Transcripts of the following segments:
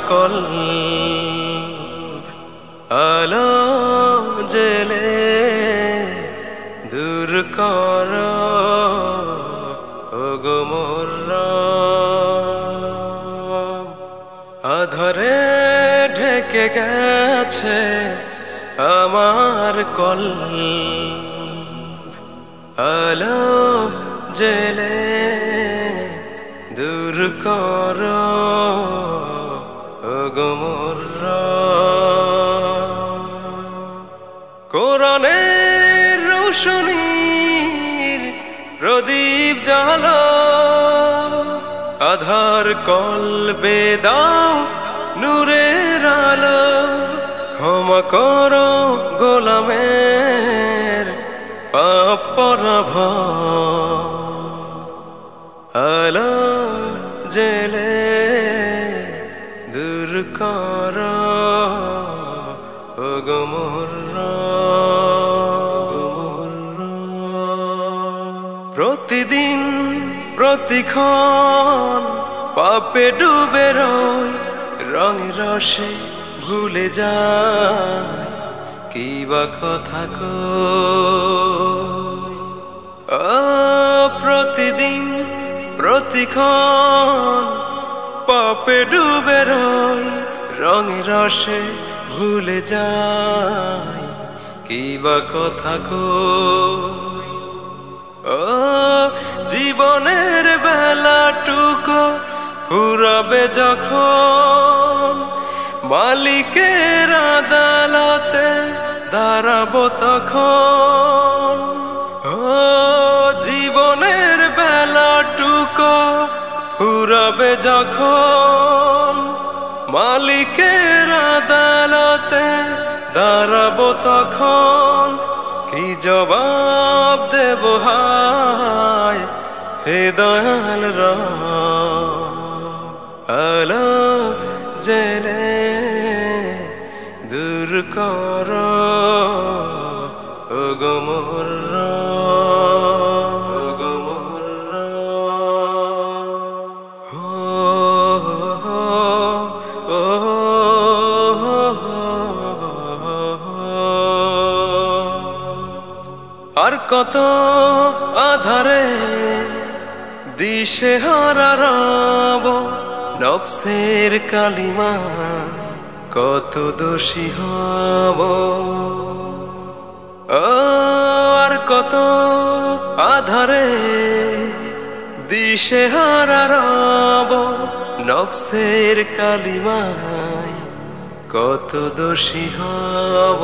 Call আলো জেলে দূর কর ওগো মোর রব। আধারে ঢেকে গেছে আমার কল আলো জেলে দূর কর ওগো মোর রব। কোরআনের রোশনীর প্রদীপ জ্বালো আধার কলবে দাও নূরের আলো। ক্ষমা করো গোলামের পাপ পরাভব আলো জেলে দূর কর ওগো মোর রব। প্রতিদিন প্রতিক্ষণ পাপে ডুবে রই রঙে রসে ভুলে যায় কি বা কথা কই। প্রতিদিন প্রতিক্ষণ পাপে ডুবে রই রঙে রসে ভুলে যায় কি বা কথা কই। জীবনের বেলাটুকু ফুরাবে যখন মালিকের আদালতে দাঁড়াবো তখন। জীবনের বেলাটুকু ফুরাবে যখন মালিকের আদালতে দাঁড়াবো তখন। কি জবাব দেব হায় হে দয়াল রব। আলো জেলে দূর কর ওগো মোর রব। আর কত আধারে দিশে হারা রব নফসের কালিমা কত দোষী হব। আর কত আধারে দিশে হারা রব নফসের কালিমায় কত দোষী হব।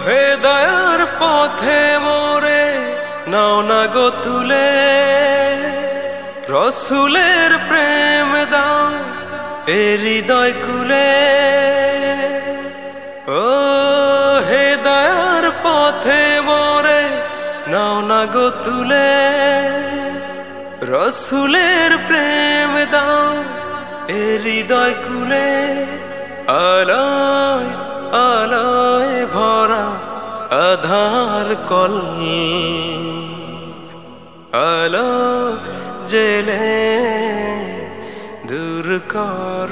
হে দয়ার পথে মোরে নাও না গো তুলে রসুলের প্রেম দাও এ হৃদয় কুলে। হে দয়ার পথে মোরে নাও না গো তুলে রসুলের প্রেম দাও এ হৃদয় কুলে। আলোয় আলোয় ভরা আধার কল আলো জেলে দূর কর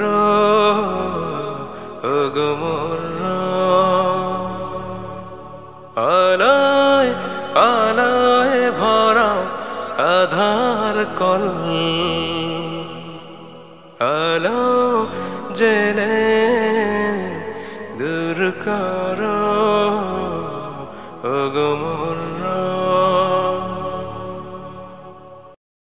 ওগো মোর রব। আলোয় আলোয় ভরা আধার কল আলো জেলে দূর কর ওগো মোর